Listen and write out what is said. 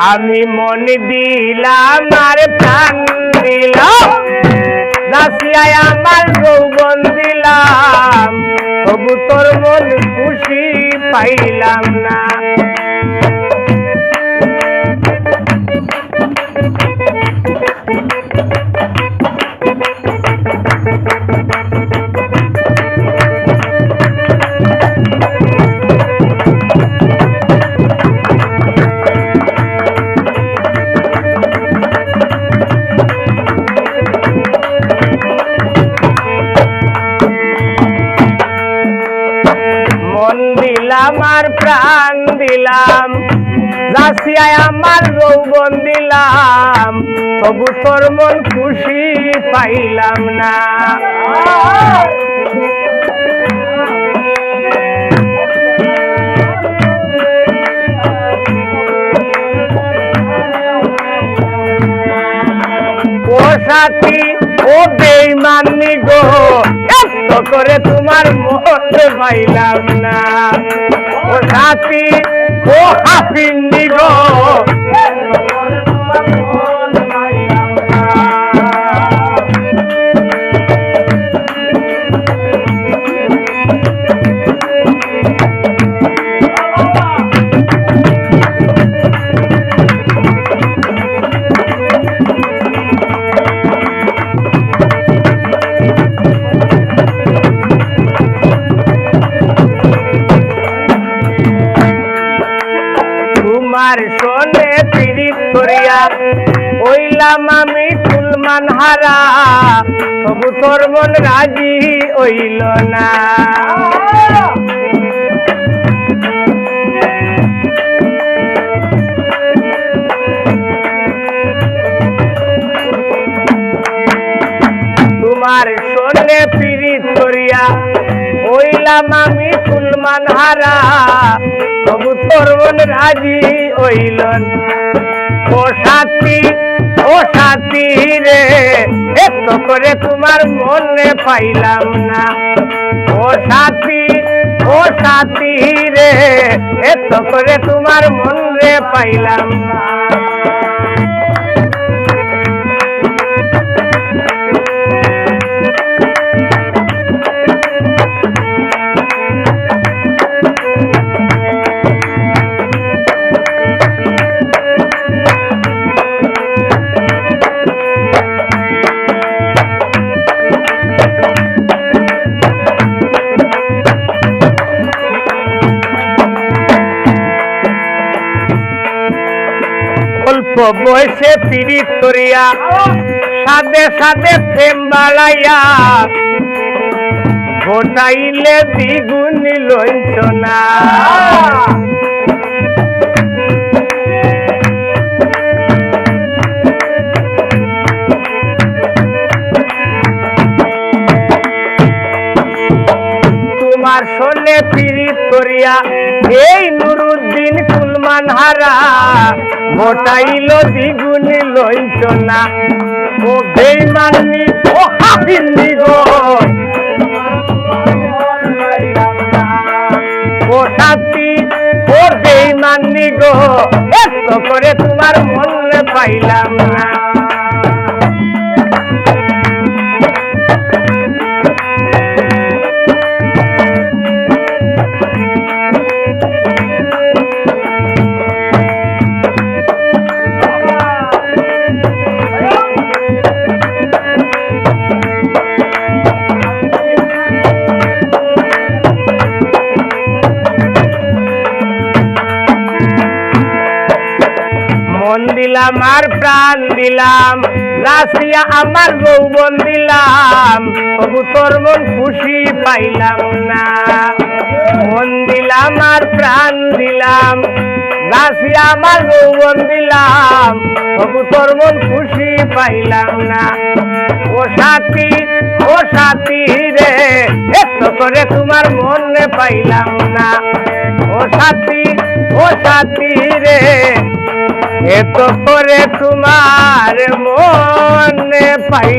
আমি মন দিলাম আর প্রাণ দিলাম, রাশিয়ায় আমার যৌবন দিলাম, তবু তোর মন খুশি পাইলাম না। আমার প্রাণ দিলাম, রাশিয়ায় আমার যৌবন দিলাম, তবু তোর মন খুশি পাইলাম না। ও সাথী ও বেঈমানি গো, এত করে তোমার মন পাইলাম না। ও সাথী ও হাফিন্দি গো, তোমার শোনে পীড়িত করিয়া হইলাম আমি কুলমান হারা, তবু তোর মন রাজি হইল না। তোমার শোনে পীড়িত করিয়া হইলাম আমি কুলমান হারা, তবু তোর মন রাজি হইল না। ও সাথী রে, এত করে তোমার মনে পাইলাম না। ও সাথী রে, এত করে তোমার মনে পাইলাম না। অল্প বয়সে পীড়িত করিয়া সাথে সাথে প্রেম বাড়াইয়া, ঘটাইলে দ্বিগুণ লঞ্চনা। তোমার শোনে পীড়িত করিয়া এই নুরুদ্দিন কুলমান হারা, ঘটাইল দ্বিগুণ লঞ্চনা। ও বেঈমানি ও হাফিন্দি গো, ও সাথী ও বেঈমানি গো, এত করে তোমার মন পাইলাম না। মন দিলাম আর প্রাণ দিলাম, রাশিয়া আমার যৌবন দিলাম, তবু তোর মন খুশি পাইলাম না। মন দিলাম আর প্রাণ দিলাম, রাশিয়া আমার যৌবন দিলাম, তবু তোর মন খুশি পাইলাম না। ও সাথী রে, এত করে তোমার মনে পাইলাম না। ও সাথী রে, এত করে তোমার মনে পাই